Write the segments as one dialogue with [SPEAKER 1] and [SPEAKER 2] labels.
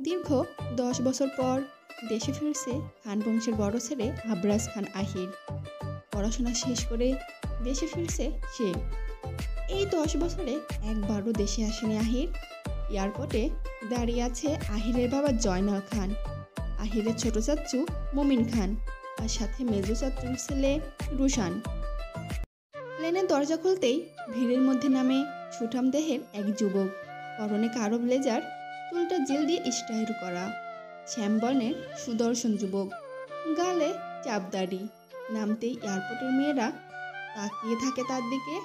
[SPEAKER 1] দীর্ঘ 10 বছর পর দেশে ফিরছে খান বংশের বড় ছেলে আবরাজ খান আহির। পড়াশোনা শেষ করে দেশে ফিরছে সে। এই 10 বছরে একবারও দেশে আসেনি আহির। এয়ারপোর্টে দাঁড়িয়ে আছে আহিরের বাবা জয়নাল খান, আহিরের ছোট চাচ্চু মুমিন খান, আর সাথে মেজো চাচ্চুর ছেলে রুশান। প্লেনের দরজা খুলতেই ভিড়ের মধ্যে নামে সুঠাম দেহের এক যুবক, পরনে কালো ব্লেজার, চুলটা জেল দিয়ে স্টাইল করা, শ্যামবর্ণের সুদর্শন যুবক, গালে চাপদাড়ি। নামতেই এয়ারপোর্টের মেয়েরা তাকিয়ে থাকে তার দিকে।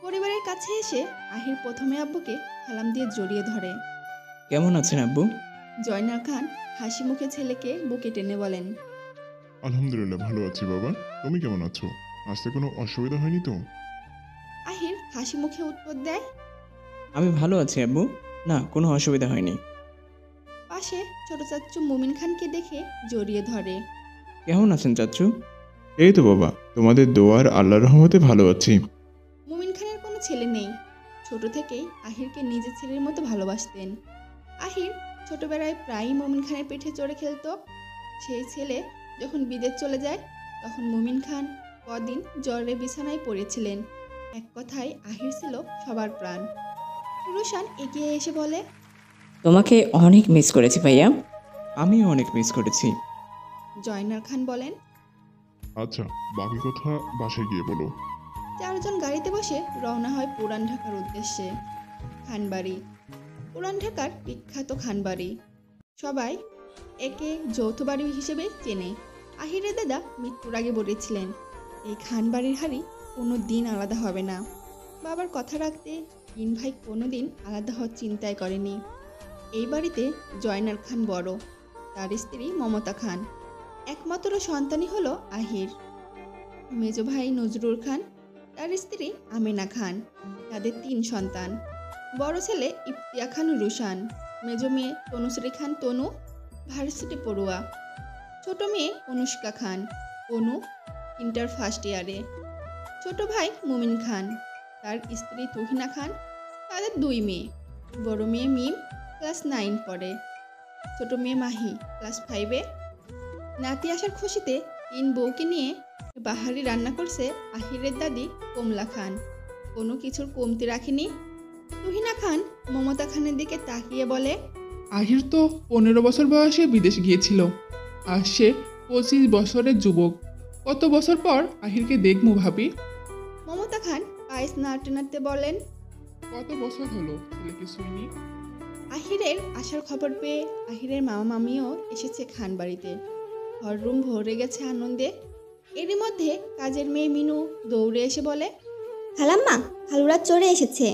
[SPEAKER 1] পরিবারের কাছে এসে আহির প্রথমে আব্বুকে সালাম দিয়ে জড়িয়ে ধরে।
[SPEAKER 2] কেমন আছেন আব্বু?
[SPEAKER 1] জয়নাল খান হাসি মুখে ছেলেকে বুকে টেনে বলেন,
[SPEAKER 3] আলহামদুলিল্লাহ ভালো আছি বাবা। তুমি কেমন আছো? আসতে কোনো অসুবিধা হয়নি তো?
[SPEAKER 1] আহির হাসি মুখে উত্তর দেয়।
[SPEAKER 2] আমি ভালো আছি আব্বু, না কোনো অসুবিধা হয়নি।
[SPEAKER 1] পাশে ছোট চাচ্চু মুমিন খানকে দেখে জড়িয়ে ধরে।
[SPEAKER 2] কেমন আছেন চাচ্চু?
[SPEAKER 3] এই তো বাবা, তোমাদের দোয়ার আল্লাহর রহমতে ভালো আছি।
[SPEAKER 1] মুমিন খানের কোনো ছেলে নেই। ছোট থেকেই আহিরকে নিজের ছেলের মতো ভালোবাসতেন। আহির ছোটবেলায় প্রায়ই মুমিন খানের পিঠে চড়ে খেলতো। সেই ছেলে যখন বিদেশ চলে যায় তখন মুমিন খান কদিন জ্বরে বিছানায় পড়েছিলেন। এক কথায় আহির ছিল সবার প্রাণ। রুশান এগিয়ে এসে বলে,
[SPEAKER 4] তোমাকে অনেক মিস করেছি ভাইয়া।
[SPEAKER 2] আমিও অনেক মিস করেছি।
[SPEAKER 1] জয়নাল খান বলেন,
[SPEAKER 3] আচ্ছা, বাকি কথা বাসায় গিয়ে বলো।
[SPEAKER 1] চারজন গাড়িতে বসে রওনা হয় পুরান ঢাকার উদ্দেশ্যে। খানবাড়ি পুরান ঢাকার বিখ্যাত খানবাড়ি। সবাই একে যৌথ বাড়ি হিসেবে চেনে। আহিরের দাদা মৃত্যুর আগে বলেছিলেন, এই খানবাড়ির হাড়ি কোনো দিন আলাদা হবে না। বাবার কথা রাখতে 3 ভাই কোনো দিন আলাদা হওয়ার চিন্তাই করেনি। এই বাড়িতে জয়নাল খান বড়, তার স্ত্রী মমতা খান। একমাত্র সন্তানই হলো আহির। মেজো ভাই নজরুল খান, তার স্ত্রী আমেনা খান। তাদের 3 সন্তান। বড় ছেলে ইফতিয়া খান রুশান, মেজো মেয়ে তনুশ্রী খান তনু, ভার্সিটি পড়ুয়া। ছোট মেয়ে অনুষ্কা খান, অনু ইন্টার ফার্স্ট ইয়ারে। ছোট ভাই মুমিন খান, তার স্ত্রী তুহিনা খান। তাদের 2 মেয়ে। বড় মেয়ে মিম ক্লাস 9 পড়ে, ছোট মেয়ে মাহি ক্লাস 5-এ। নাতি আসার খুশিতে 3 বউকে নিয়ে বাহারি রান্না করছে আহিরের দাদি কমলা খান। কোনো কিছুর কমতি রাখেনি। তুহিনা খান মমতা খানের দিকে তাকিয়ে বলে,
[SPEAKER 5] আহির তো 15 বছর বয়সে বিদেশ গিয়েছিল, আর সে 25 বছরের যুবক। কত বছর পর আহিরকে দেখবো ভাবি।
[SPEAKER 1] মমতা খান পায়েস নাড়তে নাড়তে বলেন,
[SPEAKER 5] কত বছর হলো ছেলেকে শুইনি।
[SPEAKER 1] আহিরের আসার খবর পেয়ে আহিরের মামা মামিও এসেছে খান বাড়িতে। ঘররুম ভরে গেছে আনন্দে। এরই মধ্যে কাজের মেয়ে মিনু দৌড়ে এসে বলে,
[SPEAKER 6] খালাম্মা, খালুরা চলে এসেছে।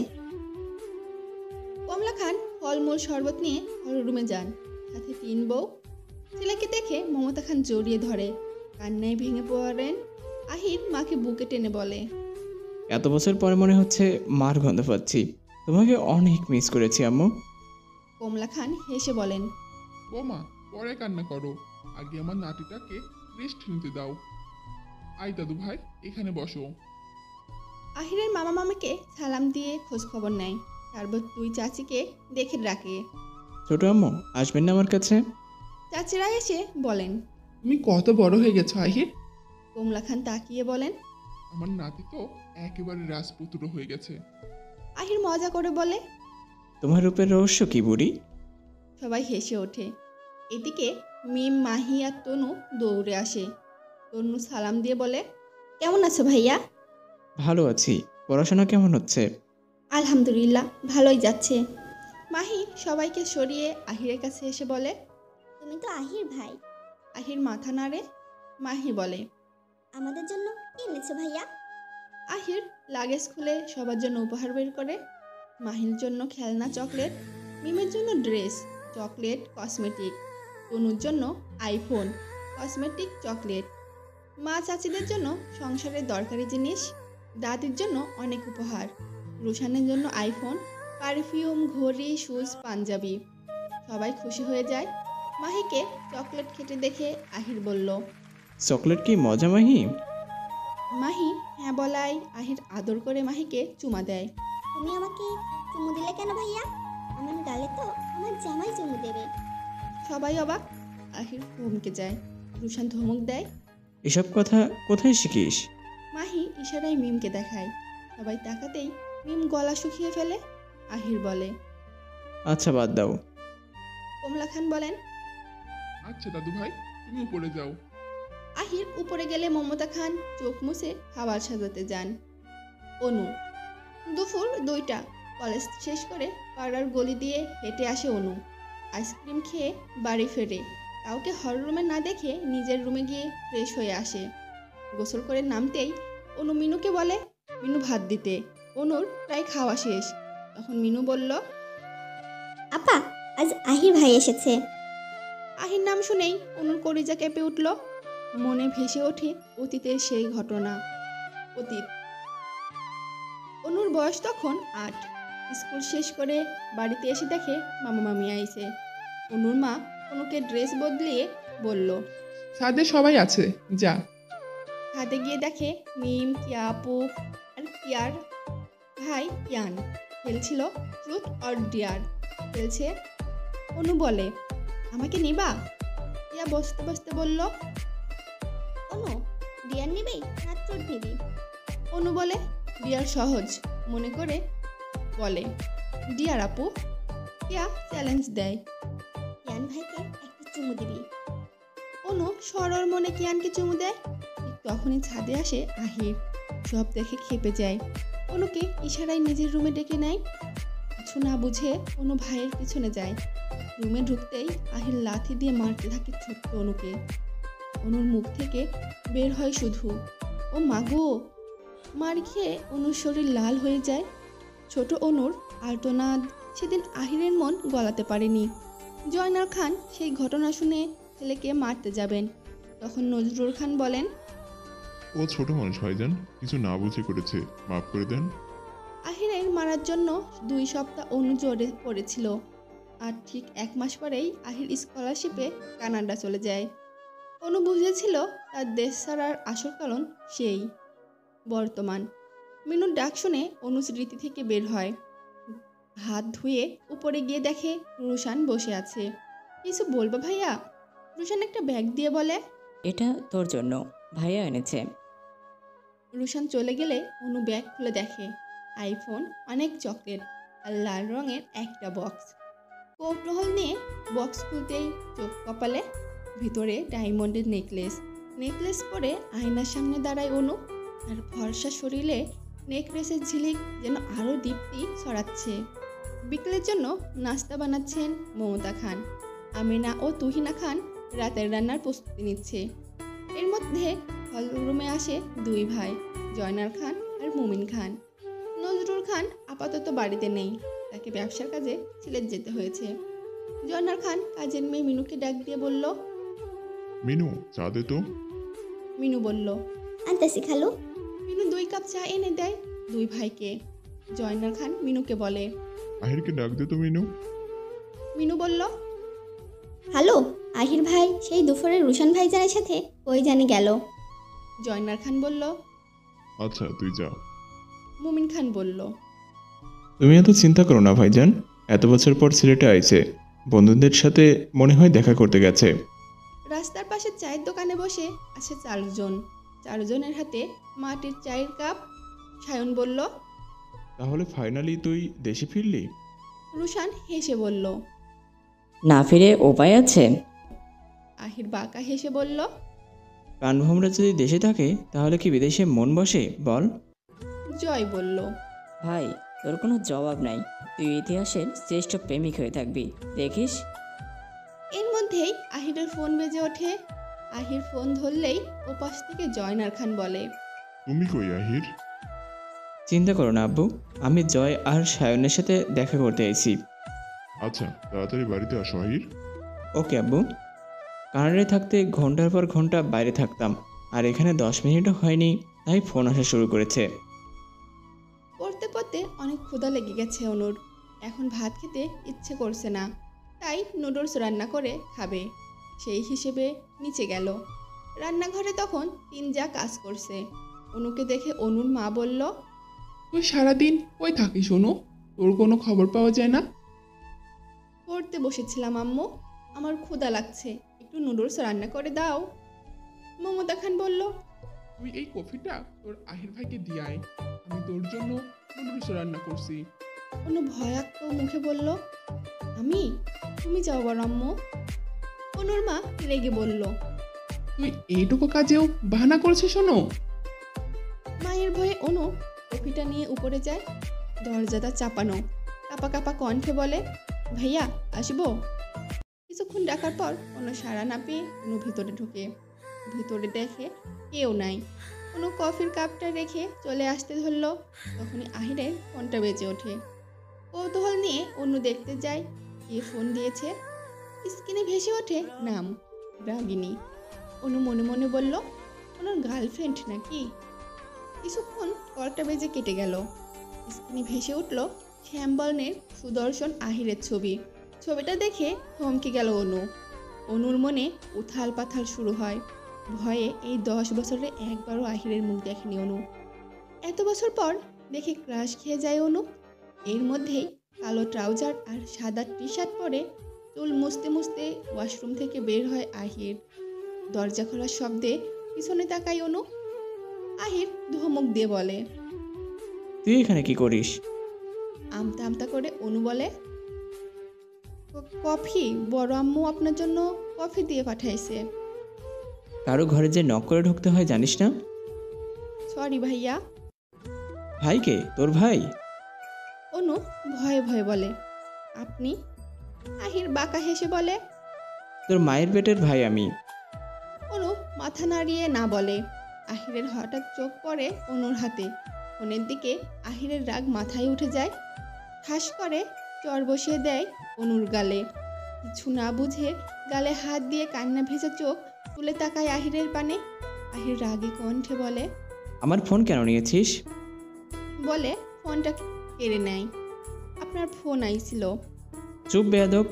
[SPEAKER 1] কমলা খান ফলমূল শরবত নিয়ে হলরুমে যান, সাথে 3 বউ। ছেলেকে দেখে মমতা খান জড়িয়ে ধরে, কান্নায় ভেঙে পড়েন। আহির মাকে বুকে টেনে বলে,
[SPEAKER 2] এত বছর পরে মনে হচ্ছে মার গন্ধ পাচ্ছি। তোমাকে অনেক মিস করেছি আম্মু।
[SPEAKER 1] কমলা খান হেসে বলেন,
[SPEAKER 5] বৌমা, পরে কান্না করো, আগে আমার নাতিটাকে রেস্ট নিতে দাও। আই দাদু ভাই, এখানে বসো।
[SPEAKER 1] আহিরের মামা মামিকে সালাম দিয়ে খোঁজ খবর নেয়। তারপর 2 চাচিকে দেখে ডাকে।
[SPEAKER 2] ছোট আম্মু আসবেন না আমার কাছে?
[SPEAKER 1] চাচিরা এসে বলেন,
[SPEAKER 5] তুমি কত বড় হয়ে গেছো আহির।
[SPEAKER 1] কমলা খান তাকিয়ে বলেন,
[SPEAKER 5] আমার নাতি তো একেবারে রাজপুত্র হয়ে গেছে।
[SPEAKER 1] আহির মজা করে বলে,
[SPEAKER 2] তোমার রূপের রহস্য কি বুড়ি?
[SPEAKER 1] সবাই হেসে ওঠে। এদিকে মিম, মাহি আর তনু দৌড়ে আসে। তনু সালাম দিয়ে বলে,
[SPEAKER 6] কেমন আছো ভাইয়া?
[SPEAKER 2] ভালো আছি। পড়াশোনা কেমন হচ্ছে?
[SPEAKER 6] আলহামদুলিল্লাহ, ভালোই যাচ্ছে।
[SPEAKER 1] মাহি সবাইকে সরিয়ে আহিরের কাছে এসে বলে,
[SPEAKER 6] তুমি তো আহির ভাই।
[SPEAKER 1] আহির মাথা নাড়ে। মাহি বলে,
[SPEAKER 6] আমাদের জন্য কি এনেছো ভাইয়া?
[SPEAKER 1] আহির লাগেজ খুলে সবার জন্য উপহার বের করে। মাহির জন্য খেলনা চকলেট, মিমের জন্য ড্রেস, চকলেট, কসমেটিক, তনুর জন্য আইফোন, কসমেটিক, চকলেট। মা চাচিদের জন্য সংসারের দরকারি জিনিস, দাদির জন্য অনেক উপহার, রুশানের জন্য আইফোন, পারফিউম, ঘড়ি, শুজ, পাঞ্জাবি। সবাই খুশি হয়ে যায়। মাহিকে চকলেট খেতে দেখে আহির বলল,
[SPEAKER 2] চকলেট কি মজা মাহি?
[SPEAKER 1] মাহি হ্যাঁ বলায় আহির আদর করে মাহিকে চুমা দেয়।
[SPEAKER 6] তুমি আমাকে চুমু দিলে কেন ভাইয়া? আমার গালে তো আমার জামাই চুমু দেবে।
[SPEAKER 1] সবাই অবাক। আহির থমকে যায়। রুশান ধমক দেয়।
[SPEAKER 2] এসব কথা কোথায় শিখিস?
[SPEAKER 1] মাহি ইশারায় মিমকে দেখায়। সবাই তাকাতেই মিম গলা শুকিয়ে ফেলে। আহির বলে।
[SPEAKER 2] আচ্ছা বাদ দাও।
[SPEAKER 1] কমলা খান বলেন।
[SPEAKER 5] আচ্ছা দাদু ভাই, তুমি উপরে যাও।
[SPEAKER 1] আহির উপরে গেলে মমতা খান চোখ মুছে খাবার সাজাতে যান। অনু দুপুর 2টা। কলেজ শেষ করে পাড়ার গলি দিয়ে হেঁটে আসে অনু। আইসক্রিম খেয়ে বাড়ি ফেরে। কাউকে হল রুমে না দেখে নিজের রুমে গিয়ে ফ্রেশ হয়ে আসে। গোসল করে নামতেই অনু মিনুকে বলে মিনু ভাত দিতে। অনুর প্রায় খাওয়া শেষ। তখন মিনু বলল।
[SPEAKER 6] আপা, আজ আহির ভাই এসেছে।
[SPEAKER 1] আহির নাম শুনেই অনুর কলিজা কেঁপে উঠল। মনে ভেসে ওঠে অতীতের সেই ঘটনা। অতীত। অনুর বয়স তখন 8। স্কুল শেষ করে বাড়িতে এসে দেখে মামা মামি আইছে। অনুর মা অনুকে ড্রেস বদলিয়ে বলল।
[SPEAKER 5] ছাদে সবাই আছে, যা।
[SPEAKER 1] ছাদে গিয়ে দেখে মিম, কিয়া আপু আর কিয়ার ভাই ইয়ান খেলছিল ট্রুথ অর ডিয়ার খেলছে। অনু বলে, আমাকে নিবা? কিয়া বসতে বসতে বলল।
[SPEAKER 6] অনু, ডিয়ার নিবি না ট্রুথ নিবি?
[SPEAKER 1] অনু বলে, ডিয়ার সহজ মনে করে বলে, ডিয়ার আপু। কিয়া চ্যালেঞ্জ দেয়।
[SPEAKER 6] ইয়ান ভাইকে একটা চুমু দিবি।
[SPEAKER 1] অনু সরল মনে কিয়ানকে চুমু দেয়। ঠিক তখনই ছাদে আসে আহির। সব দেখে খেপে যায়। অনুকে ইশারায় নিজের রুমে ডেকে নেয়। কিছু না বুঝে অনু ভাইয়ের পিছনে যায়। রুমে ঢুকতেই আহির লাথি দিয়ে মারতে থাকে ছোট্ট অনুকে। অনুর মুখ থেকে বের হয় শুধু, ও মাগো। মার খেয়ে অনুর শরীর লাল হয়ে যায়। ছোট অনুর আর্তনাদ সেদিন আহিরের মন গলাতে পারেনি। জয়নাল খান সেই ঘটনা শুনে ছেলেকে মারতে যাবেন। তখন নজরুল খান বলেন,
[SPEAKER 3] ও ছোট মানুষ ভাইজান, কিছু না বুঝে করেছে, মাফ করে দেন।
[SPEAKER 1] আহিরের মারার জন্য 2 সপ্তাহ অনু জোরে পড়েছিল। আর ঠিক 1 মাস পরেই আহির স্কলারশিপে কানাডা চলে যায়। অনু বুঝেছিল তার দেশ ছাড়ার আসল কারণ সেই বর্তমান। মিনুর ডাক শুনে অনু স্মৃতি থেকে বের হয়। হাত ধুয়ে উপরে গিয়ে দেখে রুশান বসে আছে। কিছু বলবো ভাইয়া? রুশান একটা ব্যাগ দিয়ে বলে।
[SPEAKER 4] এটা তোর জন্য, ভাইয়া এনেছে।
[SPEAKER 1] রুশান চলে গেলে অনু ব্যাগ খুলে দেখে আইফোন, অনেক চকলেট আর লাল রঙের একটা বক্স। কৌতূহল নিয়ে বক্স খুলতেই চোখ কপালে। ভিতরে ডায়মন্ডের নেকলেস পরে আয়নার সামনে দাঁড়ায় অনু। আর ফর্সা শরীরে নেকলেসের ঝিলিক যেন আরও দীপ্তি ছড়াচ্ছে। বিকেলের জন্য নাস্তা বানাচ্ছেন মমতা খান। আমিনা ও তুহিনা খান রাতের রান্নার প্রস্তুতি নিচ্ছে। এর মধ্যে হল রুমে আসে 2 ভাই, জয়নাল খান আর মুমিন খান। নজরুল খান আপাতত বাড়িতে নেই, তাকে ব্যবসার কাজে সিলেট যেতে হয়েছে। জয়নাল খান কাজের মেয়ে মিনুকে ডাক দিয়ে বলল।
[SPEAKER 3] মিনু, চা দে তো।
[SPEAKER 1] মিনু বলল।
[SPEAKER 6] আনতেছি খালু।
[SPEAKER 1] মিনু 2 কাপ চা এনে দেয় 2 ভাইকে। জয়নাল খান মিনুকে বলে।
[SPEAKER 3] আহিরকে ডাক দে তো মিনু।
[SPEAKER 1] মিনু বলল।
[SPEAKER 6] হ্যালো, আহির ভাই সেই দুপুরে রুশান ভাইজানের সাথে কই জানি গেল।
[SPEAKER 1] জয়নাল খান বলল।
[SPEAKER 3] আচ্ছা তুই যা।
[SPEAKER 1] মুমিন খান বলল।
[SPEAKER 2] তুমি এত চিন্তা করো না ভাইজান, এত বছর পর সিলেটে আইছে, বন্ধুদের সাথে মনে হয় দেখা করতে গেছে।
[SPEAKER 1] রাস্তার পাশে চায়ের দোকানে বসে আছে 4 জন। 4 জনের হাতে মাটির চায়ের কাপ। সায়ন বলল।
[SPEAKER 2] তাহলে ফাইনালি তুই দেশে ফিরলি?
[SPEAKER 1] রুশান হেসে বলল।
[SPEAKER 4] না ফিরে উপায় আছে?
[SPEAKER 1] আহির বাঁকা হেসে বলল।
[SPEAKER 2] কানভোমরা যদি দেশে থাকে তাহলে কি বিদেশে মন বসে বল?
[SPEAKER 1] জয় বলল।
[SPEAKER 4] ভাই, তোর কোনো জবাব নাই। তুই ইতিহাসের শ্রেষ্ঠ প্রেমিক হয়ে থাকবি, দেখিস।
[SPEAKER 1] এর মধ্যেই আহিরের ফোন বেজে ওঠে। আহির ফোন ধরলেই ওপাশ থেকে জয়নাল খান বলে।
[SPEAKER 3] তুমি কই আহির?
[SPEAKER 2] চিন্তা করো না আব্বু, আমি জয় আর সায়নের সাথে দেখা করতে আইছি।
[SPEAKER 3] আচ্ছা তাড়াতাড়ি বাড়িতে আসো আহির।
[SPEAKER 2] ওকে আব্বু। কানাডায় থাকতে ঘন্টার পর ঘন্টা বাইরে থাকতাম, আর এখানে 10 মিনিটও হয়নি তাই ফোন আসা শুরু করেছে।
[SPEAKER 1] পড়তে পড়তে অনেক ক্ষুধা লেগে গেছে অনুর। এখন ভাত খেতে ইচ্ছে করছে না, তাই নুডলস রান্না করে খাবে। সেই হিসেবে নিচে গেল। রান্নাঘরে তখন 3 যা কাজ করছে। অনুকে দেখে অনুর মা বলল।
[SPEAKER 5] তুই সারাদিন কই থাকিস অনু? তোর কোনো খবর পাওয়া যায় না?
[SPEAKER 1] পড়তে বসেছিলাম আম্মু। আমার ক্ষুধা লাগছে, একটু নুডলস রান্না করে দাও। মমতা খান বলল,
[SPEAKER 5] তুই এই কফিটা তোর আহির ভাইকে দিয়ে আয়, আমি তোর জন্য নুডলস রান্না করছি।
[SPEAKER 1] অনু ভয়াক্ত মুখে বলল, আমি? তুমি যাও বড় আম্মু। অনুর মা রেগে বলল,
[SPEAKER 5] তুই এইটুকু কাজেও বাহানা করছিস শোনো।
[SPEAKER 1] মায়ের ভয়ে অনু কফিটা নিয়ে উপরে যায়। দরজাটা চাপানো, কাপা কাপা কণ্ঠে বলে, ভাইয়া আসবো? কিছুক্ষণ ডাকার পর অনু সাড়া না পেয়ে অনু ভিতরে ঢোকে। ভিতরে দেখে কেউ নাই। অনু কফির কাপটা রেখে চলে আসতে ধরল, তখনই আহিরের ফোনটা বেজে ওঠে। কৌতূহল নিয়ে অনু দেখতে যায় কে ফোন দিয়েছে। স্ক্রিনে ভেসে ওঠে নাম রাগিনী। অনু মনে মনে বলল, ওনার গার্লফ্রেন্ড নাকি? কিছুক্ষণ কলটা বেজে কেটে গেল। স্ক্রিনে ভেসে উঠল শ্যামবর্ণের সুদর্শন আহিরের ছবি। ছবিটা দেখে থমকে গেল অনু। অনুর মনে উথাল পাথাল শুরু হয়। ভয়ে এই 10 বছরে একবারও আহিরের মুখ দেখেনি অনু। এত বছর পর দেখে ক্রাশ খেয়ে যায় অনু। এর মধ্যেই কালো ট্রাউজার আর সাদা টি শার্ট পরে চুল মুছতে মুছতে ওয়াশরুম থেকে বের হয় আহির। দরজা খোলার শব্দে পিছনে তাকায় অনু। আহির ধমক দিয়ে বলে,
[SPEAKER 2] তুই এখানে কি করিস?
[SPEAKER 1] আমতা আমতা করে অনু বলে, কফি, বড় আম্মু আপনার জন্য কফি দিয়ে পাঠাইছে।
[SPEAKER 2] কারো ঘরে যে নক করে ঢুকতে হয় জানিস না?
[SPEAKER 1] সরি ভাইয়া।
[SPEAKER 2] ভাইকে? তোর ভাই?
[SPEAKER 1] অনু ভয়ে ভয়ে বলে, আপনি? আহির বাঁকা হেসে বলে,
[SPEAKER 2] তোর মায়ের পেটের ভাই আমি।
[SPEAKER 1] অনু মাথা নাড়িয়ে না বলে। আহিরের হঠাৎ চোখ পড়ে অনুর হাতে। ফোনের দিকে আহিরের রাগ মাথায় উঠে যায়। ঠাস করে চর বসিয়ে দেয় অনুর গালে। কিছু না বুঝে গালে হাত দিয়ে কান্না ভেজা চোখ তুলে তাকায় আহিরের পানে। আহির রাগী কণ্ঠে বলে,
[SPEAKER 2] আমার ফোন কেন নিয়েছিস?
[SPEAKER 1] বলে ফোনটা কেড়ে নেয়। আপনার ফোন আইছিল।
[SPEAKER 2] চুপ বেয়াদব!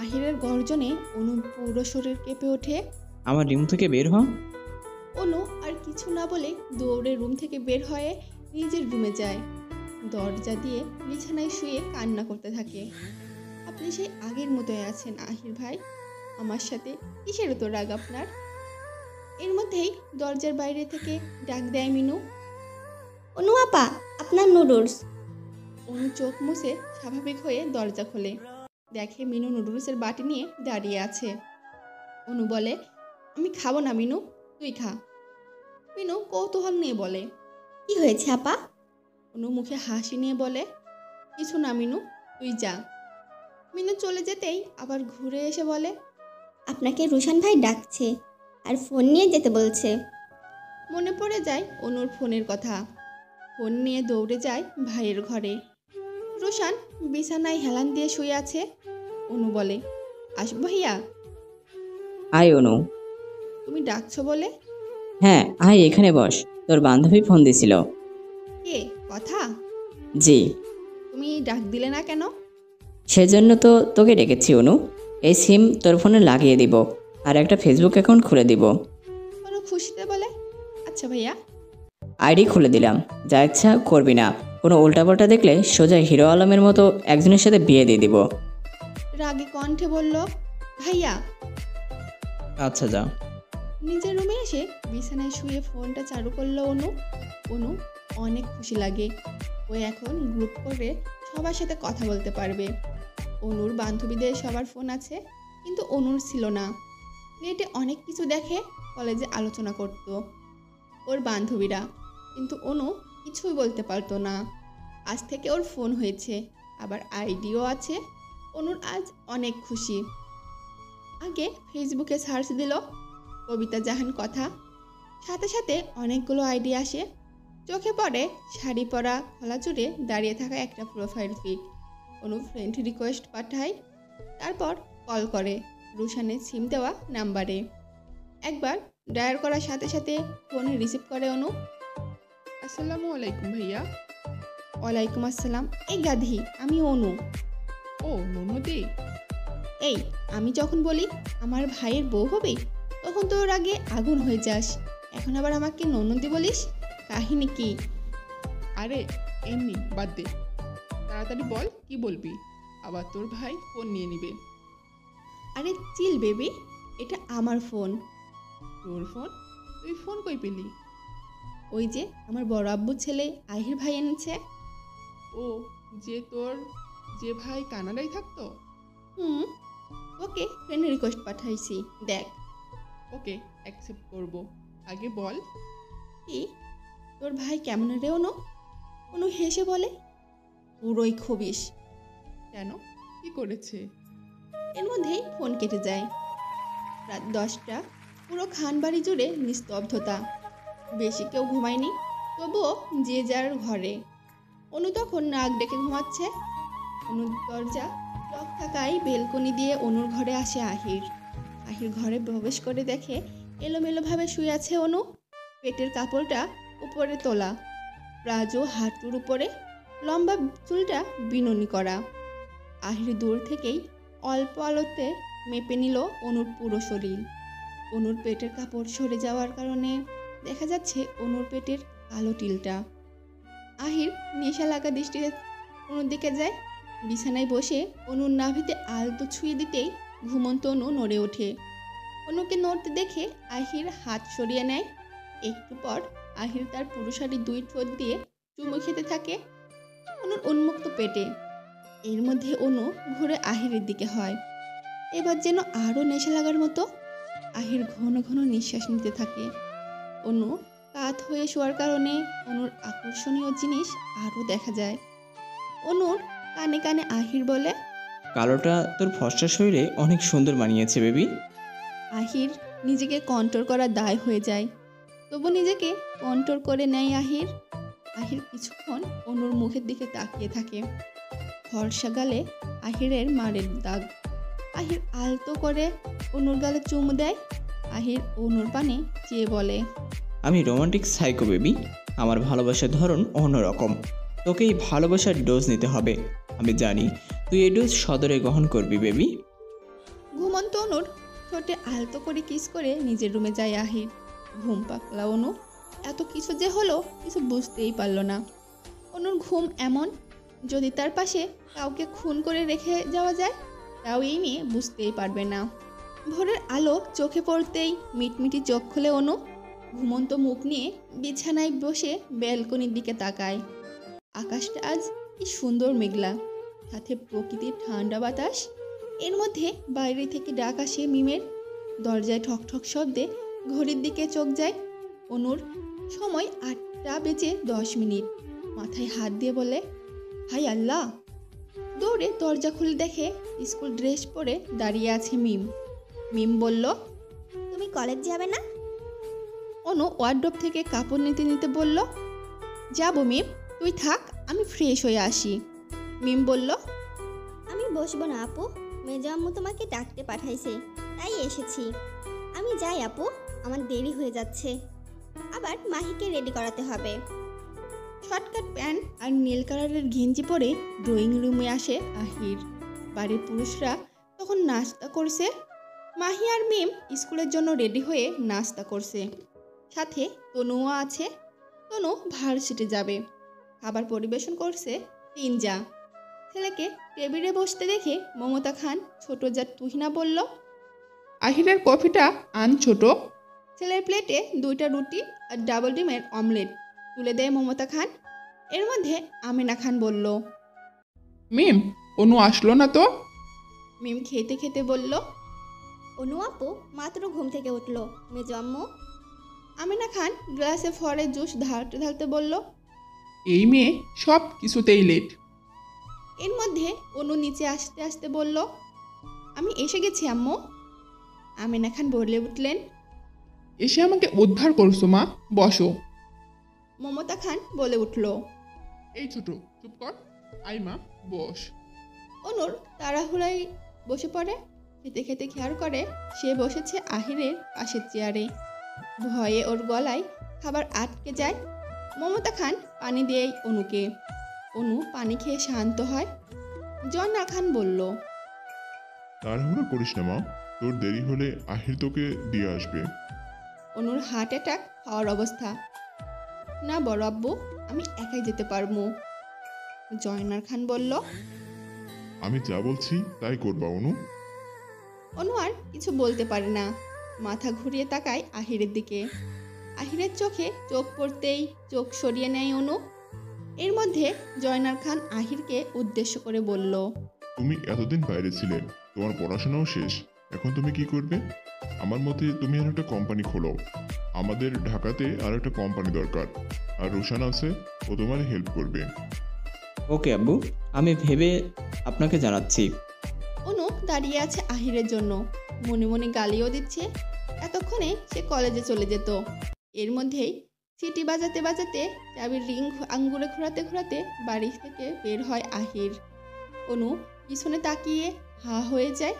[SPEAKER 1] আহিরের গর্জনে অনুর পুরো শরীর কেঁপে ওঠে।
[SPEAKER 2] আমার রুম থেকে বের হ।
[SPEAKER 1] অনু আর কিছু না বলে দৌড়ে রুম থেকে বের হয়ে নিজের রুমে যায়। দরজা দিয়ে বিছানায় শুয়ে কান্না করতে থাকে। আপনি সেই আগের মতোই আছেন আহির ভাই, আমার সাথে কিসের তো রাগ আপনার? এর মধ্যেই দরজার বাইরে থেকে ডাক দেয় মিনু।
[SPEAKER 6] অনু আপা, আপনার নুডলস।
[SPEAKER 1] অনু চোখ মুছে স্বাভাবিক হয়ে দরজা খোলে। দেখে মিনু নুডলসের বাটি নিয়ে দাঁড়িয়ে আছে। অনু বলে, আমি খাবো না মিনু, তুই খা। মিনু কৌতূহল নিয়ে বলে,
[SPEAKER 6] কি হয়েছে আপা?
[SPEAKER 1] অনু মুখে হাসি নিয়ে বলে, কিছু না মিনু, তুই যা। মিনু চলে যেতেই আবার ঘুরে এসে বলে,
[SPEAKER 6] আপনাকে রুশান ভাই ডাকছে আর ফোন নিয়ে যেতে বলছে।
[SPEAKER 1] মনে পড়ে যায় অনুর ফোনের কথা। ফোন নিয়ে দৌড়ে যায় ভাইয়ের ঘরে। রোশান বিছানায় হেলান দিয়ে শুয়ে আছে। অনু বলে, আসবো ভাইয়া?
[SPEAKER 4] আয় অনু।
[SPEAKER 1] তুমি ডাকছো বলে?
[SPEAKER 4] হ্যাঁ আয়, এখানে বস, তোর বান্ধবী ফোন দিছিল।
[SPEAKER 1] কে কথা?
[SPEAKER 4] জি।
[SPEAKER 1] তুমি ডাক দিলে না কেন?
[SPEAKER 4] সেজন্য তো তোকে ডেকেছি অনু। এই সিম তোর ফোনে লাগিয়ে দিব আর একটা ফেসবুক অ্যাকাউন্ট খুলে দিব।
[SPEAKER 1] অনু খুশিতে বলে, আচ্ছা ভাইয়া।
[SPEAKER 4] আইডি খুলে দিলাম, যা ইচ্ছা করবি না। কোনো উল্টাপাল্টা দেখলে সোজা হিরো আলমের মতো একজনের সাথে বিয়ে দিয়ে দিব।
[SPEAKER 1] রাগী কণ্ঠে বলল, ভাইয়া।
[SPEAKER 2] আচ্ছা যা।
[SPEAKER 1] নিজের রুমে এসে বিছানায় শুয়ে ফোনটা চালু করলো অনু। অনু অনেক খুশি লাগে। ও এখন গ্রুপ করে সবার সাথে কথা বলতে পারবে। অনুর বান্ধবীদের সবার ফোন আছে, কিন্তু অনুর ছিল না। নেটে অনেক কিছু দেখে, কলেজে আলোচনা করত ওর বান্ধবীরা, কিন্তু অনু কিছুই বলতে পারতো না। আজ থেকে ওর ফোন হয়েছে, আবার আইডিও আছে। অনুর আজ অনেক খুশি। আগে ফেসবুকে সার্চ দিল কবিতা জাহান কথা, সাথে সাথে অনেকগুলো আইডি আসে। চোখে পড়ে শাড়ি পরা খোলা চুড়ে দাঁড়িয়ে থাকা একটা প্রোফাইল পিক। অনু ফ্রেন্ড রিকোয়েস্ট পাঠায়, তারপর কল করে রুশানের সিম দেওয়া নাম্বারে। একবার ডায়াল করার সাথে সাথে ফোন রিসিভ করে অনু।
[SPEAKER 5] আসসালামু আলাইকুম ভাইয়া।
[SPEAKER 1] ওয়ালাইকুম আসসালাম। এই গাধি, আমি অনু।
[SPEAKER 5] ও ননদে।
[SPEAKER 1] এই, আমি যখন বলি আমার ভাইয়ের বউ হবে, তখন তোর আগে আগুন হয়ে যাস। এখন আবার আমাকে ননদি বলিস, কাহিনী কি?
[SPEAKER 5] আরে এমনি, বাদ দে। তাড়াতাড়ি বল কি বলবি, আবার তোর ভাই ফোন নিয়ে নিবে।
[SPEAKER 1] আরে চিল বেবি, এটা আমার ফোন।
[SPEAKER 5] তোর ফোন? তুই ফোন কই পেলি?
[SPEAKER 1] ওই যে আমার বড় আব্বুর ছেলে আহির ভাই এনেছে।
[SPEAKER 5] ও, তোর যে ভাই কানাডায় থাকতো?
[SPEAKER 1] হুম, ওকে ফ্রেন্ড রিকোয়েস্ট পাঠাইছি, দেখ।
[SPEAKER 5] ওকে, অ্যাকসেপ্ট করব। আগে বল।
[SPEAKER 1] কি, তোর ভাই কেমন রে? অনু হেসে বলে, পুরোই খবিস।
[SPEAKER 5] কেন, কি করেছে?
[SPEAKER 1] এর মধ্যেই ফোন কেটে যায়। রাত 10টা, পুরো খানবাড়ি জুড়ে নিস্তব্ধতা। বেশি কেউ ঘুমায়নি, তবুও যে যার ঘরে। অনু তখন নাক ডেকে ঘুমাচ্ছে। অনুর দরজা লক থাকায় বেলকনি দিয়ে অনুর ঘরে আসে আহির। আহির ঘরে প্রবেশ করে দেখে এলোমেলোভাবে শুয়ে আছে অনু। পেটের কাপড়টা উপরে তোলা, প্লাজো হাঁটুর উপরে, লম্বা চুলটা বিনুনি করা। আহির দূর থেকেই অল্প আলোতে মেপে নিল অনুর পুরো শরীর। অনুর পেটের কাপড় সরে যাওয়ার কারণে দেখা যাচ্ছে অনুর পেটের কালো টিলটা। আহির নেশা লাগা দৃষ্টিতে অনুর দিকে যায়। বিছানায় বসে অনুর নাভিতে আলতো ছুঁয়ে দিতেই ঘুমন্ত অনু নড়ে ওঠে। অনুকে নড়তে দেখে আহির হাত সরিয়ে নেয়। একটু পর আহির তার পুরুষালী 2 ঠোঁট দিয়ে চুমু খেতে থাকে অনুর উন্মুক্ত পেটে। এর মধ্যে অনু ঘুরে আহিরের দিকে হয়। এবার যেন আরও নেশা লাগার মতো। আহির ঘন ঘন নিঃশ্বাস নিতে থাকে। অনু কাত হয়ে শোয়ার কারণে অনুর আকর্ষণীয় জিনিস আরও দেখা যায়। অনুর কানে কানে আহির বলে,
[SPEAKER 2] কালোটা তোর ফর্সা শরীরে অনেক সুন্দর মানিয়েছে বেবি।
[SPEAKER 1] আহির নিজেকে কন্ট্রোল করা দায় হয়ে যায়, তবু নিজেকে কন্ট্রোল করে নেয় আহির। আহির কিছুক্ষণ অনুর মুখের দিকে তাকিয়ে থাকে। ফর্সা গালে আহিরের মারের দাগ। আহির আলতো করে অনুর গালে চুমু দেয়। আহির অনুর পানে চেয়ে বলে,
[SPEAKER 2] আমি রোমান্টিক সাইকো বেবি। আমার ভালোবাসার ধরন অন্যরকম। তোকে এই ভালোবাসার ডোজ নিতে হবে। আমি জানি তুই এই ডোজ সদরে গ্রহণ করবি বেবি।
[SPEAKER 1] ঘুমন্ত অনুর ঠোঁটে আলতো করে কিস করে নিজের রুমে যায় আহির। ঘুম পাকলা অনু। এত কিছু যে হলো কিছু বুঝতেই পারল না। অনুর ঘুম এমন, যদি তার পাশে কাউকে খুন করে রেখে যাওয়া যায় তাও এই মেয়ে বুঝতেই পারবে না। ভোরের আলো চোখে পড়তেই মিটমিটি চোখ খুলে অনু। ঘুমন্ত মুখ নিয়ে বিছানায় বসে ব্যালকনির দিকে তাকায়। আকাশটা আজ কি সুন্দর মেঘলা, সাথে প্রকৃতির ঠান্ডা বাতাস। এর মধ্যে বাইরে থেকে ডাক আসে মিমের। দরজায় ঠকঠক শব্দে ঘড়ির দিকে চোখ যায় অনুর। সময় 8:10। মাথায় হাত দিয়ে বলে, হাই আল্লাহ। দৌড়ে দরজা খুলে দেখে স্কুল ড্রেস পরে দাঁড়িয়ে আছে মিম। মিম বলল,
[SPEAKER 6] তুমি কলেজ যাবে না?
[SPEAKER 1] অনু ওয়ার্ডরোব থেকে কাপড় নিতে নিতে বলল, যাবো মিম, তুই থাক, আমি ফ্রেশ হয়ে আসি। মিম বলল,
[SPEAKER 6] আমি বসবো না আপু, মেজো আম্মু তোমাকে ডাকতে পাঠাইছে, তাই এসেছি। আমি যাই আপু, আমার দেরি হয়ে যাচ্ছে, আবার মাহিকে রেডি করাতে হবে।
[SPEAKER 1] শর্টকাট প্যান্ট আর নীল কালারের গেঞ্জি পরে ড্রয়িং রুমে আসে আহির। বাড়ির পুরুষরা তখন নাস্তা করছে। মাহি আর মিম স্কুলের জন্য রেডি হয়ে নাস্তা করছে। সাথে তনুও আছে। তনু ভার্সিটি যাবে। খাবার পরিবেশন করছে 3 জা। ছেলেকে টেবিলে বসতে দেখে মমতা খান ছোট জা তুহিনা বলল,
[SPEAKER 5] আহিরের কফিটা আন ছোট।
[SPEAKER 1] ছেলের প্লেটে 2টা রুটি আর ডাবল ডিমের অমলেট তুলে দেয় মমতা খান। এর মধ্যে আমিনা খান বলল,
[SPEAKER 5] মিম, অনু আসলো না তো?
[SPEAKER 1] মিম খেতে খেতে বলল,
[SPEAKER 6] অনু আপু মাত্র ঘুম থেকে উঠলো, মেজো আম্মু।
[SPEAKER 1] আমিনা খান গ্লাসে ফরে জুস ঢালতে ঢালতে বলল।
[SPEAKER 5] এই মেয়ে সব কিছুতেই লেট।
[SPEAKER 1] এর মধ্যে অনু নিচে আসতে আসতে বলল, আমি এসে গেছি আম্মু। আমিনা খান বলে উঠলেন,
[SPEAKER 5] এসে আমাকে উদ্ধার করছো মা, বসো।
[SPEAKER 1] মমতা খান বলে উঠল।
[SPEAKER 5] এই ছোট, চুপ কর। আই মা, বস।
[SPEAKER 1] অনুর তাড়াহুড়ায় বসে পড়ে। খেতে খেতে খেয়াল করে সে বসেছে আহিরের পাশের চেয়ারে। ভয়ে ওর গলায় খাবার আটকে যায়। মমতা খান পানি দেয় অনুকে। অনু পানি খেয়ে শান্ত হয়। জন্না খান বলল,
[SPEAKER 3] তাড়াহুড়া করিস না মা, তোর দেরি হলে আহির তোকে দিয়ে আসবে।
[SPEAKER 1] অনুর হার্ট অ্যাটাক হওয়ার অবস্থা। না বড় আব্বু, আমি একাই যেতে পারবো। জয়নার খান বলল,
[SPEAKER 3] আমি যা বলছি তাই করবা অনু।
[SPEAKER 1] অনু আর কিছু বলতে পারে না, মাথা ঘুরিয়ে তাকায় আহিরের দিকে। আহিরের চোখে চোখ পড়তেই চোখ সরিয়ে নেয় অনু। এর মধ্যে জয়নাল খান আহিরকে উদ্দেশ্য করে বলল,
[SPEAKER 3] তুমি এতদিন বাইরে ছিলে, তোমার পড়াশোনাও শেষ, এখন তুমি কি করবে? আমার মতে তুমি আর একটা কোম্পানি খোলো। আমাদের ঢাকাতে আর একটা কোম্পানি দরকার, আর রোশান আছে, ও তোমার হেল্প করবে।
[SPEAKER 2] ওকে আব্বু, আমি ভেবে আপনাকে জানাচ্ছি।
[SPEAKER 1] অনু দাঁড়িয়ে আছে আহিরের জন্য, মনে মনে গালিও দিচ্ছে। এতক্ষণে সে কলেজে চলে যেত। এর মধ্যেই সিটি বাজাতে বাজাতে চাবির রিং আঙ্গুলে ঘোরাতে ঘোরাতে বাড়ি থেকে বের হয় আহির। অনু পিছনে তাকিয়ে হা হয়ে যায়।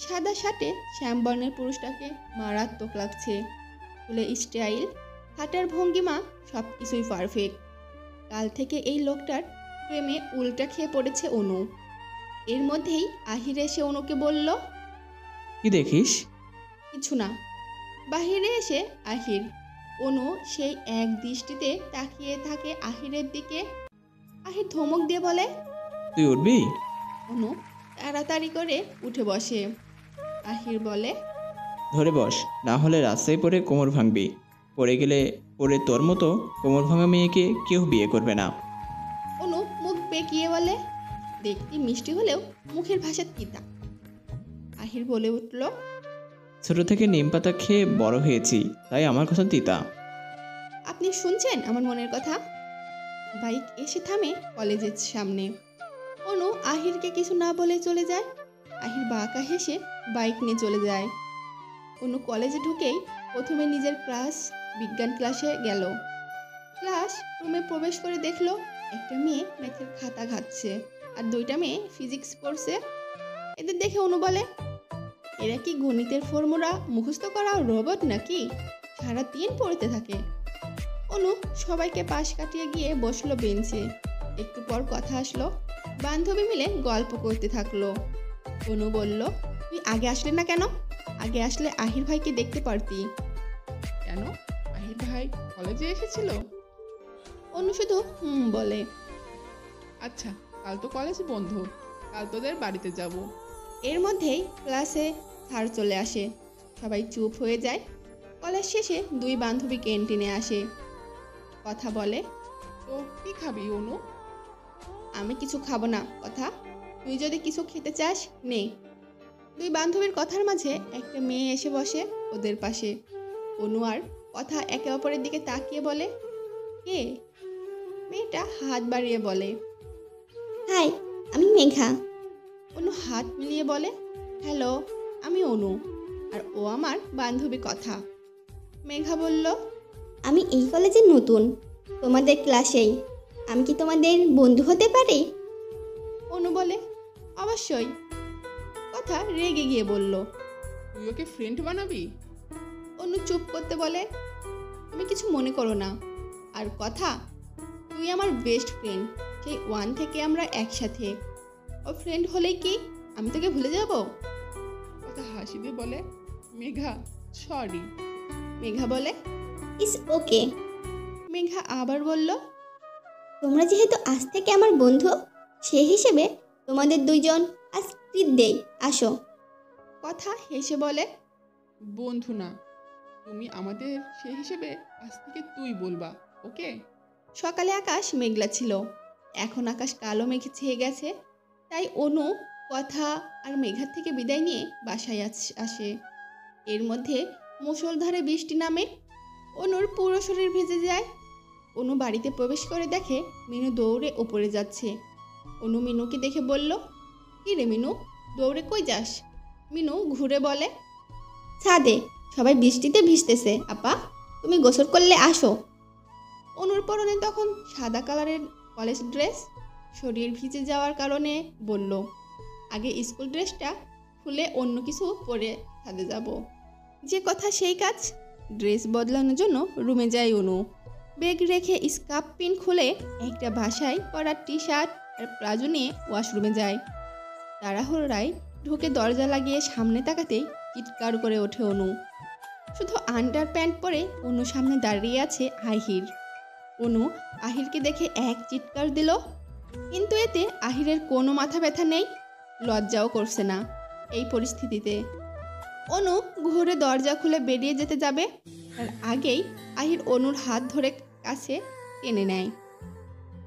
[SPEAKER 1] সাদা শার্টে শ্যামবর্ণের পুরুষটাকে মারাত্মক লাগছে। ফুলে স্টাইল, হাঁটার ভঙ্গিমা সব কিছুই পারফেক্ট। কাল থেকে এই লোকটার প্রেমে উল্টা খেয়ে পড়েছে অনু। এর মধ্যেই আহির এসে অনুকে বলল,
[SPEAKER 2] কি দেখিস?
[SPEAKER 1] কিছু না। বাহিরে এসে আহির। অনু সেই এক দৃষ্টিতে তাকিয়ে থাকে আহিরের দিকে। আহির ধমক দিয়ে বলে,
[SPEAKER 2] তুই উঠবি?
[SPEAKER 1] অনু তাড়াতাড়ি করে উঠে বসে। আহির বলে,
[SPEAKER 2] ধরে বস, না হলে রাস্তায় পড়ে কোমর ভাঙবি। পড়ে গেলে পড়ে তোর মতো কোমর ভাঙা মেয়েকে কেউ বিয়ে করবে না।
[SPEAKER 1] অনু মুখ বেঁকিয়ে বলে, দেখতে মিষ্টি হলেও মুখের ভাষা তিতা। আহির বলে উঠল,
[SPEAKER 2] ছোট থেকে নিম পাতা খেয়ে বড় হয়েছি, তাই আমার কথা তিতা।
[SPEAKER 1] আপনি শুনছেন আমার মনের কথা? বাইক এসে থামে কলেজের সামনে। অনু আহিরকে কিছু না বলে চলে যায়। আহির বাঁকা হেসে বাইক নিয়ে চলে যায়। অনু কলেজে ঢুকেই প্রথমে নিজের বিজ্ঞান ক্লাসে গেল। ক্লাস রুমে প্রবেশ করে দেখলো একটা মেয়ে ম্যাথের খাতা ঘাটছে আর দুইটা মেয়ে ফিজিক্স পড়ছে। এদের দেখে অনু বলে, এরা কি গণিতের ফর্মুলা মুখস্থ করা রোবট নাকি? সারাদিন পড়তে থাকে। অনু সবাইকে পাশ কাটিয়ে গিয়ে বসলো বেঞ্চে। একটু পর কথা আসলো, বান্ধবী মিলে গল্প করতে থাকলো। অনু বলল, তুই আগে আসলে না কেন? আগে আসলে আহির ভাইকে দেখতে পারতি।
[SPEAKER 5] কেন, আহির ভাই কলেজে এসেছিল?
[SPEAKER 1] অনু শুধু বলে।
[SPEAKER 5] আচ্ছা, কাল তো কলেজ বন্ধ, কাল তোদের বাড়িতে যাব।
[SPEAKER 1] এর মধ্যেই ক্লাসে স্যার চলে আসে। সবাই চুপ হয়ে যায়। কলেজ শেষে দুই বান্ধবী ক্যান্টিনে আসে, কথা বলে।
[SPEAKER 5] তো কি খাবি অনু?
[SPEAKER 1] আমি কিছু খাবো না, কথা। তুই যদি কিছু খেতে চাস নে। দুই বান্ধবীর কথার মাঝে একটা মেয়ে এসে বসে ওদের পাশে। অনু আর কথা একে অপরের দিকে তাকিয়ে বলে, কে? মেয়েটা হাত বাড়িয়ে বলে,
[SPEAKER 6] হাই, আমি মেঘা।
[SPEAKER 1] অনু হাত মিলিয়ে বলে, হ্যালো, আমি অনু, আর ও আমার বান্ধবী কথা। মেঘা বলল,
[SPEAKER 6] আমি এই কলেজে নতুন, তোমাদের ক্লাসেই। আমি কি তোমাদের বন্ধু হতে পারি?
[SPEAKER 1] অনু বলে, অবশ্যই। কথা রেগে গিয়ে বলল।
[SPEAKER 5] তুই ওকে ফ্রেন্ড বানাবি?
[SPEAKER 1] অনু চুপ করতে বলে, তুমি কিছু মনে করো না। আর কথা, তুই আমার বেস্ট ফ্রেন্ড, সেই 1 থেকে আমরা একসাথে। ও ফ্রেন্ড হলেই কি আমি তোকে ভুলে যাব?
[SPEAKER 5] কথা হাসি দিয়ে বলে, মেঘা সরি।
[SPEAKER 1] মেঘা বলে,
[SPEAKER 6] ইস ওকে।
[SPEAKER 1] মেঘা আবার বলল,
[SPEAKER 6] তোমরা যেহেতু আজ থেকে আমার বন্ধু, সেই হিসেবে তোমাদের দুইজন আজ ট্রিট দেই, আসো।
[SPEAKER 1] কথা হেসে বলে,
[SPEAKER 5] বন্ধু না, তুমি আমাদের সেই হিসেবে আজ থেকে তুই বলবা, ওকে?
[SPEAKER 1] সকালে আকাশ মেঘলা ছিল, এখন আকাশ কালো মেঘে ছেয়ে গেছে। তাই অনু কথা আর মেঘার থেকে বিদায় নিয়ে বাসায় আসে। এর মধ্যে মুষলধারে বৃষ্টি নামে। অনুর পুরো শরীর ভিজে যায়। অনু বাড়িতে প্রবেশ করে দেখে মিনু দৌড়ে ওপরে যাচ্ছে। অনু মিনুকে দেখে বলল, কি রে মিনু, দৌড়ে কই যাস? মিনু ঘুরে বলে,
[SPEAKER 6] ছাদে সবাই বৃষ্টিতে ভিজতেছে, আপা তুমি গোসল করলে আসো।
[SPEAKER 1] অনুর পরনে তখন সাদা কালারের কলেজ ড্রেস। শরীর ভিজে যাওয়ার কারণে বলল, আগে স্কুল ড্রেসটা খুলে অন্য কিছু পরে ছাদে যাব। যে কথা সেই কাজ। ড্রেস বদলানোর জন্য রুমে যায় অনু। ব্যাগ রেখে স্কার্ফ পিন খুলে একটা বাসায় পরা টি শার্ট আর প্লাজো নিয়ে ওয়াশরুমে যায়। তাড়াহুড়োয় ঢুকে দরজা লাগিয়ে সামনে তাকাতেই চিৎকার করে ওঠে অনু। শুধু আন্ডার প্যান্ট পরে অনু সামনে দাঁড়িয়ে আছে আহির। অনু আহিরকে দেখে এক চিৎকার দিল, কিন্তু এতে আহিরের কোনো মাথা ব্যথা নেই, লজ্জাও করছে না। এই পরিস্থিতিতে। অনু ঘুরে দরজা খুলে বেরিয়ে যেতে যাবে, তার আগেই আহির অনুর হাত ধরে কাছে টেনে নেয়।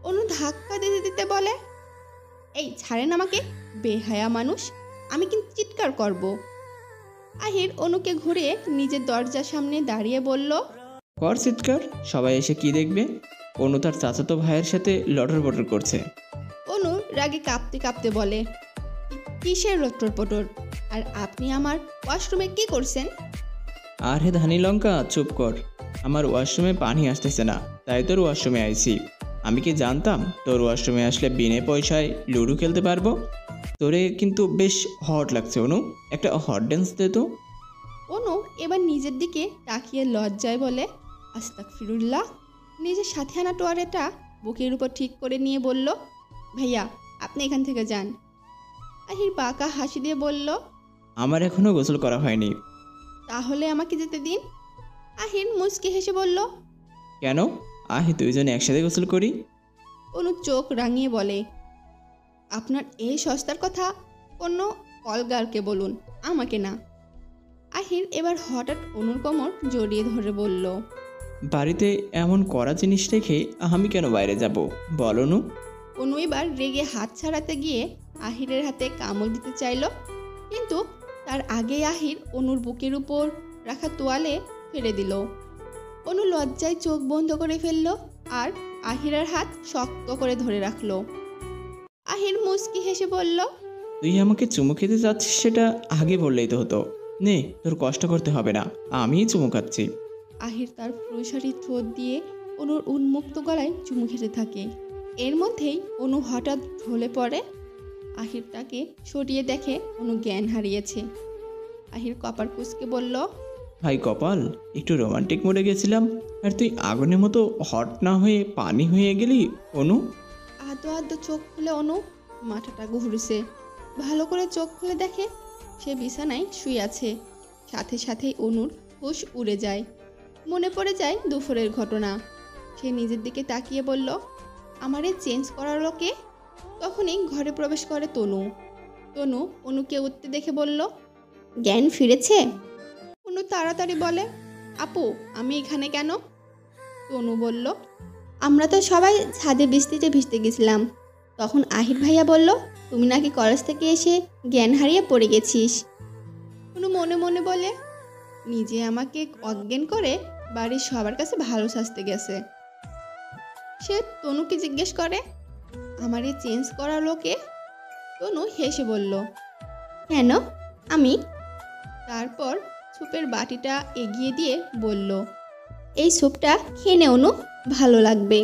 [SPEAKER 1] অনু ধাক্কা দিতে দিতে বলে, এই ছাড়েন আমাকে, বেহায়া মানুষ, আমি কিন্তু চিৎকার করব। আহির অনুকে ঘুরিয়ে নিজের দরজার সামনে দাঁড়িয়ে বলল,
[SPEAKER 2] কর চিৎকার, সবাই এসে কি দেখবে। অনু তার চাচাতো ভাইয়ের সাথে লটর পটর করছে।
[SPEAKER 1] অনু রাগে কাঁপতে কাঁপতে বলে, কিসের লটর পটর, আর আপনি আমার ওয়াশরুমে কি করছেন?
[SPEAKER 2] আরে ধানি লঙ্কা, চুপ কর। আমার ওয়াশরুমে পানি আসতেছে না, তাই তোর ওয়াশরুমে আইছি। আমি কি জানতাম তোর ওয়াশরুমে আসলে বিনে পয়সায় লুডো খেলতে পারবো? তোরে কিন্তু বেশ হট লাগছে অনু, একটা হট ড্যান্স দে তো।
[SPEAKER 1] অনু এবার নিজের দিকে তাকিয়ে লজ্জায় বলে, আস্তাগফিরুল্লাহ। নিজের সাথে আনা টোয়ারেটা বুকের উপর ঠিক করে নিয়ে বলল, ভাইয়া আপনি এখান থেকে যান। আহির বাঁকা হাসি দিয়ে বলল,
[SPEAKER 2] আমার এখনো গোসল করা হয়নি।
[SPEAKER 1] তাহলে আমাকে যেতে দিন। আহির মুচকি হেসে বলল,
[SPEAKER 2] কেন? আহি দুইজনে একসাথে গোসল করি।
[SPEAKER 1] অনু চোখ রাঙিয়ে বলে, আপনার এই সস্তার কথা অন্য কলগারকে বলুন, আমাকে না। আহির এবার হঠাৎ অনুর কোমর জড়িয়ে ধরে বলল,
[SPEAKER 2] বাড়িতে এমন কড়া জিনিস রেখে আমি কেন বাইরে যাব বল অনু?
[SPEAKER 1] অনু এবার রেগে হাত ছাড়াতে গিয়ে আহিরের হাতে কামড় দিতে চাইল, কিন্তু তার আগে আহির অনুর বুকের উপর রাখা তোয়ালে ফেলে দিল। অনু লজ্জায় চোখ বন্ধ করে ফেলল আর আহিরের হাত শক্ত করে ধরে রাখলো। আহির মুচকি হেসে বলল,
[SPEAKER 2] তুই আমাকে চুমু খেতে যাচ্ছিস সেটা আগে বললেই তো হতো। নে, তোর কষ্ট করতে হবে না, আমিই চুমু খাচ্ছি।
[SPEAKER 1] আহির তার প্রসারী ঠোঁট দিয়ে অনুর উন্মুক্ত গলায় চুমু খেতে থাকে। এর মধ্যেই অনু হঠাৎ ঢলে পড়ে। আহির তাকে সরিয়ে দেখে অনু জ্ঞান হারিয়েছে। আহির কপাল কুঁচকে বলল,
[SPEAKER 2] ভাই কপাল, একটু রোমান্টিক মোডে গেছিলাম আর তুই আগুনের মতো হট না হয়ে পানি হয়ে গেলি অনু।
[SPEAKER 1] আদো আদো চোখ খুলে অনু মাথাটা ঘুরছে। ভালো করে চোখ খুলে দেখে সে বিছানায় শুয়ে আছে। সাথে সাথেই অনুর হুঁশ উড়ে যায়। মনে পড়ে যায় দুপুরের ঘটনা। সে নিজের দিকে তাকিয়ে বলল, আমারে চেঞ্জ করার লোকে। তখনই ঘরে প্রবেশ করে তনু। তনু অনুকে উঠতে দেখে বলল, জ্ঞান ফিরেছে? অনু তাড়াতাড়ি বলে, আপু আমি এখানে কেন? তনু বলল, আমরা তো সবাই ছাদে বৃষ্টিতে ভিজতে গেছিলাম। তখন আহির ভাইয়া বলল, তুমি নাকি কলেজ থেকে এসে জ্ঞান হারিয়ে পড়ে গেছিস। অনু মনে মনে বলে, নিজে আমাকে অজ্ঞান করে বাড়ির সবার কাছে ভালো সাজতে গেছে। সে তনুকে জিজ্ঞেস করে, আমার এই চেঞ্জ করা লোকে? তনু হেসে বলল, কেন আমি? তারপর স্যুপের বাটিটা এগিয়ে দিয়ে বলল, এই স্যুপটা খেয়ে নে অনু, ভালো লাগবে।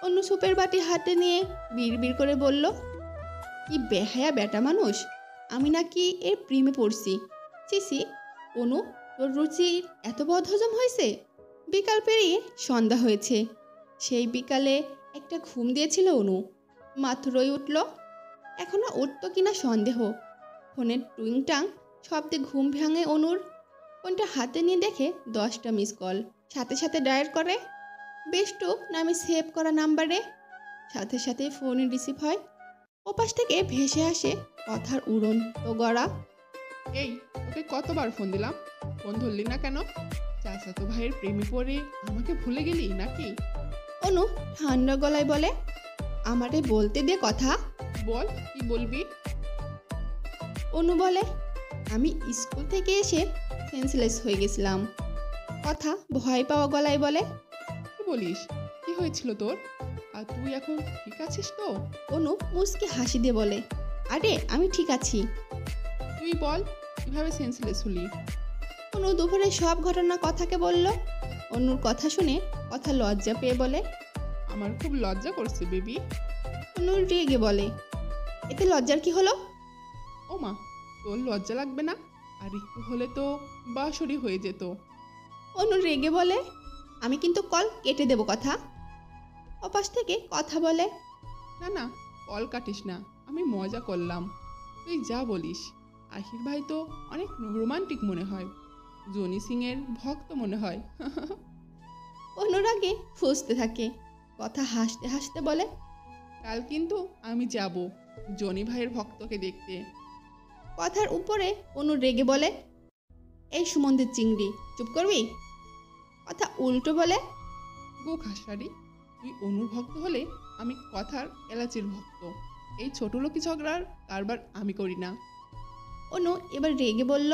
[SPEAKER 1] অনু স্যুপের বাটি হাতে নিয়ে বিড়বিড় করে বলল, কি বেহায়া বেটা মানুষ, আমি নাকি এর প্রেমে পড়ছি। সিসি অনু, তোর রুচির এত বদহজম হয়েছে? বিকাল পেরিয়ে সন্ধ্যা হয়েছে। সেই বিকালে একটা ঘুম দিয়েছিল অনু, মাত্রই উঠল। এখনো উঠত কিনা সন্দেহ। ফোনের টুইংটাং শব্দে ঘুম ভাঙে অনুর। ফোনটা হাতে নিয়ে দেখে 10টা মিস কল। সাথে সাথে ডায়াল করে বেষ্টু নামে সেভ করা নাম্বারে। সাথে সাথে ফোন রিসিভ হয়। ওপাশ থেকে ভেসে আসে কথার উড়ন তো গড়া।
[SPEAKER 5] এই তোকে কতবার ফোন দিলাম, ফোন ধরলি না কেন? চাচাতো ভাইয়ের প্রেমে পড়ে আমাকে ভুলে গেলি নাকি?
[SPEAKER 1] অনু ঠান্ডা গলায় বলে, আমারে বলতে দে কথা।
[SPEAKER 5] বল, কি বলবি?
[SPEAKER 1] অনু বলে, আমি স্কুল থেকে এসে সেন্সলেস হয়ে গেছিলাম। কথা ভয় পাওয়া গলায় বলে,
[SPEAKER 5] কি বলিস? কি হয়েছিল তোর? আর তুই এখন ঠিক আছিস তো?
[SPEAKER 1] অনু মুচকি হাসি দিয়ে বলে, আরে আমি ঠিক আছি।
[SPEAKER 5] তুই বল, কিভাবে সেন্সলেস হলি?
[SPEAKER 1] অনু দুপুরে সব ঘটনা কথাকে বলল। অনুর কথা শুনে কথা লজ্জা পেয়ে বলে,
[SPEAKER 5] আমার খুব লজ্জা করছে বেবি।
[SPEAKER 1] অনু রেগে বলে, এতে লজ্জার কি হলো?
[SPEAKER 5] ও মা, তোর লজ্জা লাগবে না? আর একটু হলে তো বাঁশরি হয়ে যেত।
[SPEAKER 1] অনু রেগে বলে, আমি কিন্তু কল কেটে দেব কথা। ওপাশ থেকে কথা বলে,
[SPEAKER 5] না না, কল কাটিস না, আমি মজা করলাম। তুই যা বলিস। আহির ভাই তো অনেক রোমান্টিক মনে হয়, জনি সিং এর ভক্ত মনে হয়।
[SPEAKER 1] অনুরাগে ফুঁসতে থাকে। কথা হাসতে হাসতে বলে,
[SPEAKER 5] কাল কিন্তু আমি যাব জনি ভাইয়ের ভক্তকে দেখতে।
[SPEAKER 1] কথার উপরে অনু রেগে বলে, এই সুমন্দির চিংড়ি, চুপ করবি? কথা উল্টো বলে,
[SPEAKER 5] গো খাসারি, তুই অনুর ভক্ত হলে আমি কথার এলাচির ভক্ত। এই ছোট লোকি ঝগড়ার কারবার আমি করি না।
[SPEAKER 1] অনু এবার রেগে বলল,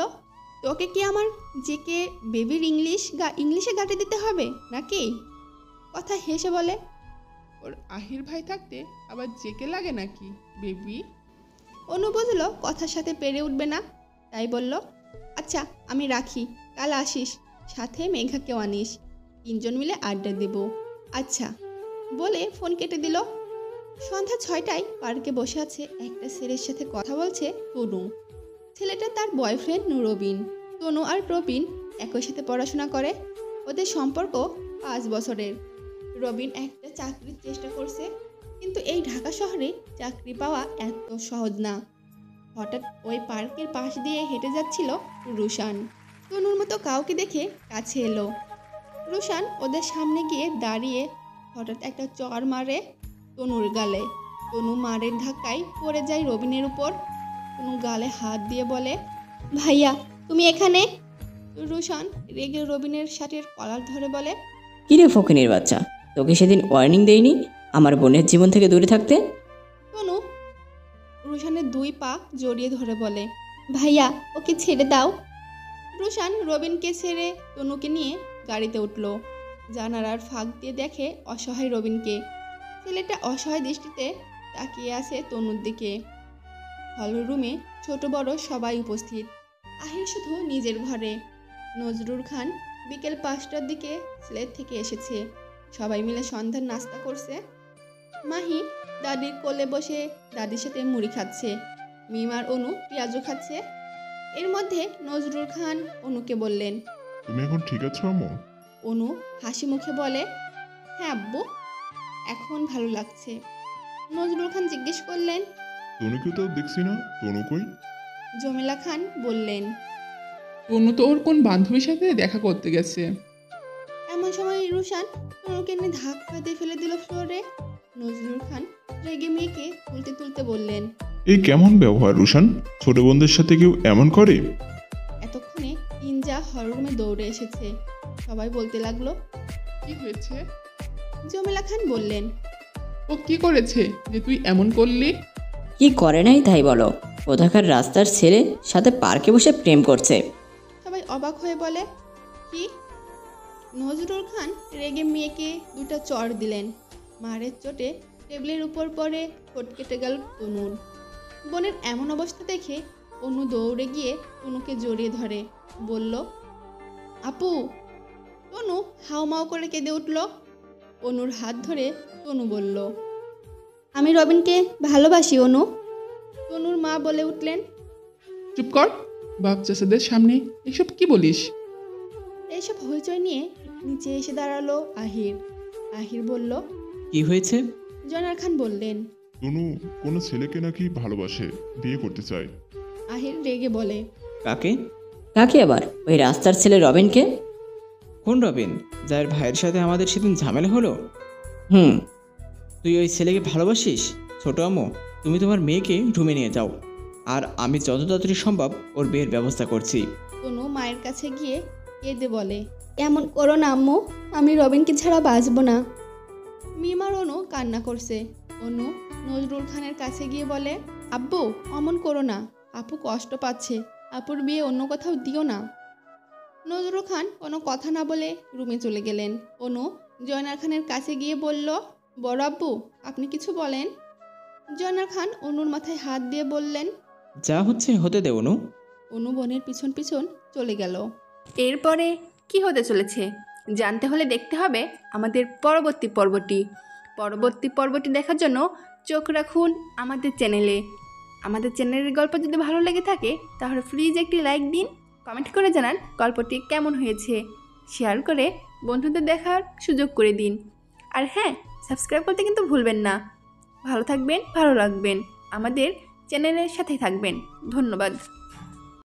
[SPEAKER 1] তোকে কি আমার জেকে বেবির ইংলিশে গাঁটে দিতে হবে নাকি? কথা হেসে বলে,
[SPEAKER 5] ওর আহির ভাই থাকতে আবার জেকে লাগে নাকি বেবি?
[SPEAKER 1] অনু বুঝলো কথার সাথে পেরে উঠবে না, তাই বলল, আচ্ছা আমি রাখি, কাল আসিস, সাথে মেঘাকেও আনিস, 3 জন মিলে আড্ডা দেব। আচ্ছা বলে ফোন কেটে দিল। সন্ধ্যা 6টায় পার্কে বসে আছে একটা ছেলের সাথে কথা বলছে তনু। ছেলেটা তার বয়ফ্রেন্ড রবিন। তনু আর রবিন একই সাথে পড়াশোনা করে। ওদের সম্পর্ক 5 বছরের। রবিন একটা চাকরির চেষ্টা করছে, কিন্তু এই ঢাকা শহরে চাকরি পাওয়া এত সহজ না। হঠাৎ ওই পার্কের পাশ দিয়ে হেঁটে যাচ্ছিল রুশান। তনুর মতো কাউকে দেখে কাছে এলো। রুশান ওদের সামনে গিয়ে দাঁড়িয়ে হঠাৎ একটা চর মারে তনুর গালে। তনু মারের ধাক্কায় পড়ে যায় রবিনের উপর। তনু গালে হাত দিয়ে বলে, ভাইয়া তুমি এখানে? রুশান রেগে রবিনের শার্টের কলার ধরে বলে,
[SPEAKER 4] কিরে ফকিনীর বাচ্চা, তোকে সেদিন ওয়ার্নিং দেইনি আমার বোনের জীবন থেকে দূরে থাকতে?
[SPEAKER 1] তনু রুশানের 2 পা জড়িয়ে ধরে বলে, ভাইয়া ওকে ছেড়ে দাও। রুশান রবিনকে ছেড়ে তনুকে নিয়ে গাড়িতে উঠল। জানালার ফাঁক দিয়ে দেখে অসহায় রবিনকে। ছেলেটা অসহায় দৃষ্টিতে তাকিয়ে আছে তনুর দিকে। হল রুমে ছোট বড় সবাই উপস্থিত। আহির শুধু নিজের ঘরে। নজরুল খান বিকেল 5টার দিকে সিলেট থেকে এসেছে। সবাই মিলে সন্ধ্যার নাস্তা করছে। মাহি দাদির কোলে বসে দাদির সাথে মুড়ি খাচ্ছে। মিমার অনু পেঁয়াজও খাচ্ছে। এর মধ্যে নজরুল খান অনুকে বললেন,
[SPEAKER 3] তুমি এখন ঠিক আছো আম্মু?
[SPEAKER 1] অনু হাসি মুখে বলে, হ্যাঁ আব্বু, এখন ভালো লাগছে। নজরুল খান জিজ্ঞেস করলেন,
[SPEAKER 3] তনুকে তো দেখছি না, তনু কই?
[SPEAKER 1] জমিলা খান বললেন।
[SPEAKER 5] তনু তো ওর কোন বান্ধবীর সাথে দেখা করতে গেছে।
[SPEAKER 1] এমন সময় রুশান তনুকে নিয়ে ধাক্কা দিয়ে ফেলে দিল ফ্লোরে। নজরুল খান রেগে মেয়েকে তুলতে তুলতে বললেন,
[SPEAKER 3] এই কেমন ব্যবহার রুশান? ছোট বোনদের সাথে কেউ এমন করে?
[SPEAKER 1] এতক্ষণে ইনজা হলরুমে দৌড়ে এসেছে। সবাই বলতে লাগলো,
[SPEAKER 5] কি হয়েছে?
[SPEAKER 1] জমিলা খান বললেন,
[SPEAKER 5] ও কি করেছে যে তুই এমন করলি?
[SPEAKER 4] কি করে নাই তাই বলো, কোথাকার রাস্তার ছেলে সাথে পার্কে বসে প্রেম করছে।
[SPEAKER 1] সবাই অবাক হয়ে বলে, কি? নজরুল খান রেগে মেয়েকে 2টা চড় দিলেন। মারের চোটে টেবিলের উপর পড়ে ঠোঁট কেটে গেল তনুর। বোনের এমন অবস্থা দেখে অনু দৌড়ে গিয়ে তনুকে জড়িয়ে ধরে বলল, আপু। তনু হাউমাউ করে কেঁদে উঠল। অনুর হাত ধরে তনু বলল, আমি রবিনকে ভালোবাসি অনু। তনুর মা বলে উঠলেন,
[SPEAKER 5] চুপ কর, বাপ চাচাদের সামনে এসব কি বলিস?
[SPEAKER 1] এইসব হইচই নিয়ে নিচে এসে দাঁড়ালো আহির। আহির বলল,
[SPEAKER 2] কি হয়েছে?
[SPEAKER 1] জয়নাল খান বললেন।
[SPEAKER 3] তনু কোনো ছেলেকে নাকি ভালোবাসে, বিয়ে করতে চায়।
[SPEAKER 1] আহির রেগে বলে,
[SPEAKER 2] কাকে?
[SPEAKER 4] কাকে আবার? ওই রাস্তার ছেলে রবিনকে।
[SPEAKER 2] কোন রবিন, যার ভাইয়ের সাথে আমাদের সেদিন ঝামেলা হলো?
[SPEAKER 4] হুম।
[SPEAKER 2] তুই ওই ছেলেকে ভালোবাসিস? ছোট আম্মু, তুমি তোমার মেয়েকে রুমে নিয়ে যাও, আর আমি যত তাড়াতাড়ি সম্ভব ওর বিয়ের ব্যবস্থা করছি।
[SPEAKER 1] তনু মায়ের কাছে গিয়ে কেঁদে বলে, এমন করো না আম্মু, আমি রবিনকে ছাড়া বাঁচব না। মিমার অনু কান্না করছে। অনু নজরুল খানের কাছে গিয়ে বলে, আব্বু অমন করো না, আপু কষ্ট পাচ্ছে, আপুর বিয়ে অন্য কোথাও দিও না। নজরুল খান কোনো কথা না বলে রুমে চলে গেলেন। অনু জয়নাল খানের কাছে গিয়ে বলল, বড় আব্বু আপনি কিছু বলেন। জয়নাল খান অনুর মাথায় হাত দিয়ে বললেন,
[SPEAKER 2] যা হচ্ছে হতে দে অনু।
[SPEAKER 1] অনু বোনের পিছন পিছন চলে গেল।
[SPEAKER 7] এরপরে কি হতে চলেছে জানতে হলে দেখতে হবে আমাদের পরবর্তী পর্বটি দেখার জন্য চোখ রাখুন আমাদের চ্যানেলে। আমাদের চ্যানেলের গল্প যদি ভালো লেগে থাকে তাহলে প্লিজ একটি লাইক দিন, কমেন্ট করে জানান গল্পটি কেমন হয়েছে, শেয়ার করে বন্ধুদের দেখার সুযোগ করে দিন। আর হ্যাঁ, সাবস্ক্রাইব করতে কিন্তু ভুলবেন না। ভালো থাকবেন, ভালো রাখবেন, আমাদের চ্যানেলের সাথেই থাকবেন। ধন্যবাদ।